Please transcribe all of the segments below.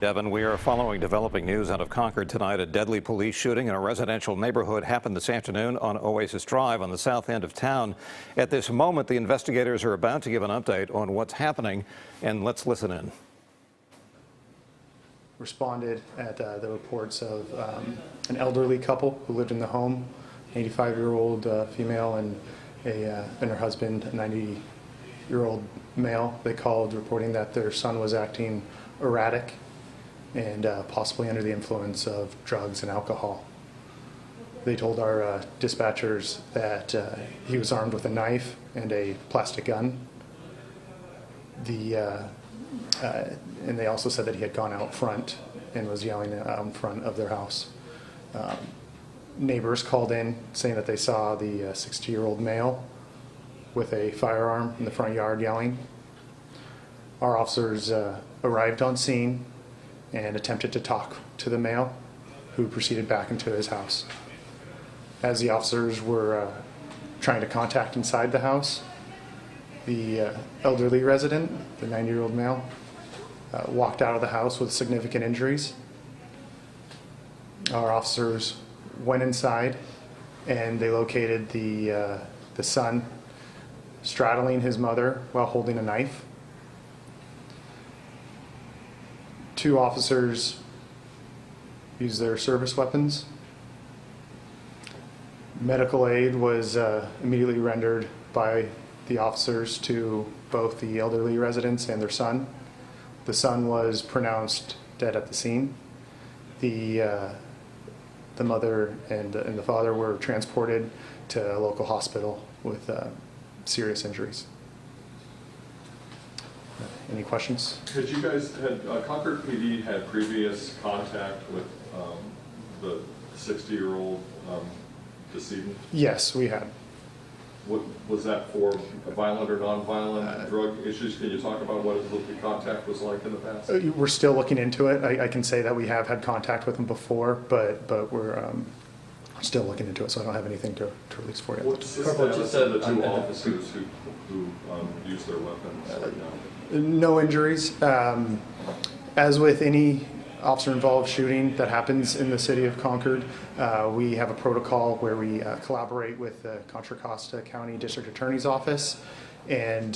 Devin, we are following developing news out of Concord tonight. A deadly police shooting in a residential neighborhood happened this afternoon on Oasis Drive on the south end of town. At this moment, the investigators are about to give an update on what's happening, and let's listen in. Responded at the reports of an elderly couple who lived in the home, an 85-year-old female and her husband, a 90-year-old male. They called reporting that their son was acting erratic and possibly under the influence of drugs and alcohol. They told our dispatchers that he was armed with a knife and a plastic gun. And they also said that he had gone out front and was yelling out in front of their house. Neighbors called in saying that they saw the 60-year-old male with a firearm in the front yard yelling. Our officers arrived on scene and attempted to talk to the male, who proceeded back into his house. As the officers were trying to contact inside the house, the elderly resident, the 90-year-old male, walked out of the house with significant injuries. Our officers went inside and they located the son straddling his mother while holding a knife. Two officers used their service weapons. Medical aid was immediately rendered by the officers to both the elderly residents and their son. The son was pronounced dead at the scene. The mother and the father were transported to a local hospital with serious injuries. Any questions? Had you guys Concord PD had previous contact with the 60-year-old decedent? Yes, we had. What was that for? Violent or non-violent drug issues? Can you talk about what the contact was like in the past? We're still looking into it. I can say that we have had contact with him before, but we're still looking into it, so I don't have anything to release for you. What's the status of the two officers who used their weapons right now? No injuries. As with any officer-involved shooting that happens in the city of Concord, we have a protocol where we collaborate with the Contra Costa County District Attorney's Office, and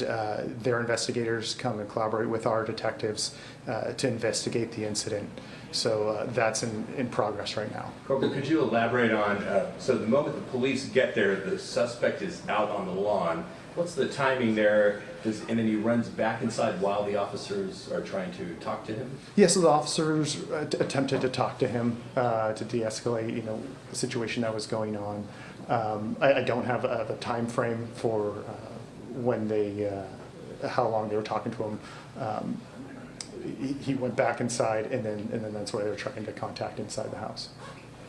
their investigators come and collaborate with our detectives to investigate the incident. So that's in progress right now. Corporal, could you elaborate on, so the moment the police get there, the suspect is out on the lawn. What's the timing there? And then he runs back inside while the officers are trying to talk to him? Yes, so the officers attempted to talk to him to de-escalate, the situation that was going on. I don't have a time frame for when how long they were talking to him. He went back inside, and then that's where they were trying to contact inside the house.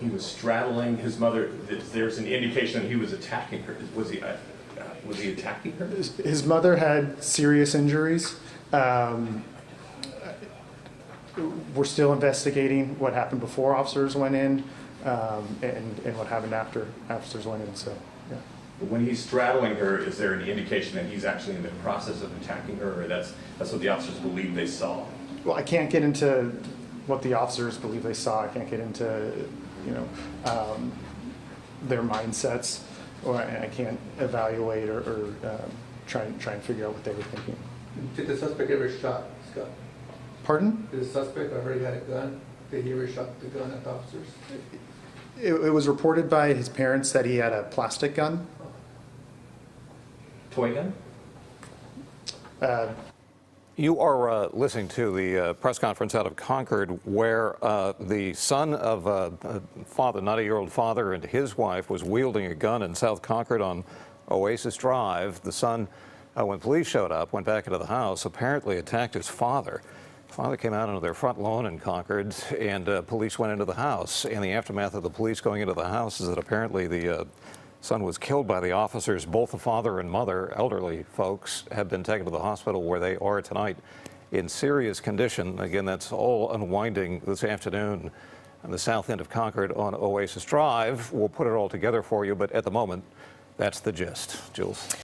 He was straddling his mother. There's an indication that he was attacking her. Was he attacking her? His mother had serious injuries. We're still investigating what happened before officers went in and what happened after officers went in. So, yeah. When he's straddling her, is there any indication that he's actually in the process of attacking her, or that's what the officers believe they saw? Well, I can't get into what the officers believe they saw. I can't get into their mindsets. Or I can't evaluate or try and figure out what they were thinking. Did the suspect ever shot Scott? Pardon? Did the suspect already had a gun? Did he ever shot the gun at the officers? It was reported by his parents that he had a plastic gun. Toy gun? You are listening to the press conference out of Concord, where the son of a 90-year-old father and his wife was wielding a gun in South Concord on Oasis Drive. The son, when police showed up, went back into the house, apparently attacked his father. His father came out onto their front lawn in Concord, and police went into the house. And the aftermath of the police going into the house is that apparently the son was killed by the officers. Both the father and mother, elderly folks, have been taken to the hospital where they are tonight in serious condition. Again, that's all unwinding this afternoon on the south end of Concord on Oasis Drive. We'll put it all together for you, but at the moment, that's the gist. Jules.